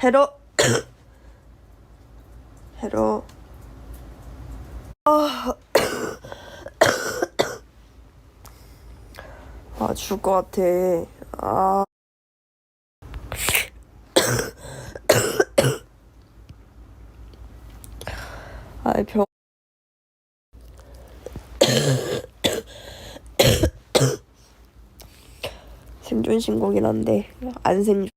헤로 헤로 죽을 것 같아. 병 생존 신고긴 한데 안 생존.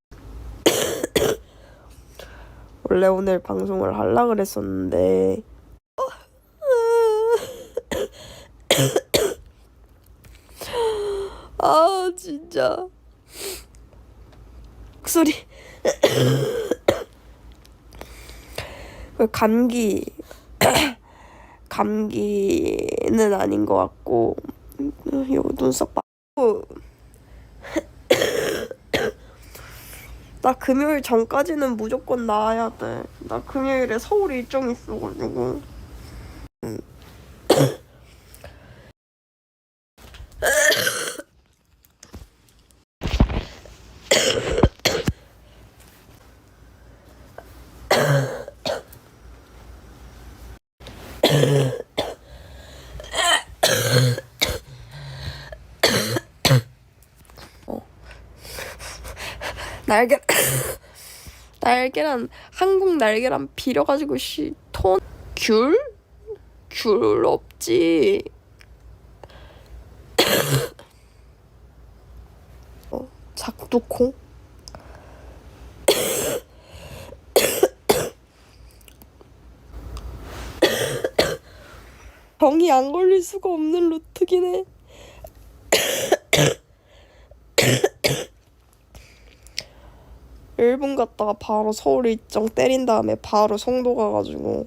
원래 오늘 방송을 하려고 그랬었는데 진짜 목소리 감기는 아닌 것 같고 요 눈썹 나 금요일 전까지는 무조건 나와야 돼. 나 금요일에 서울 일정 있어가지고. 날계란 한국 날계란 비려가지고 귤 없지. 작두콩? 병이 안 걸릴 수가 없는 루트긴 해. 일본 갔다가 바로 서울 일정 때린 다음에 바로 송도 가가지고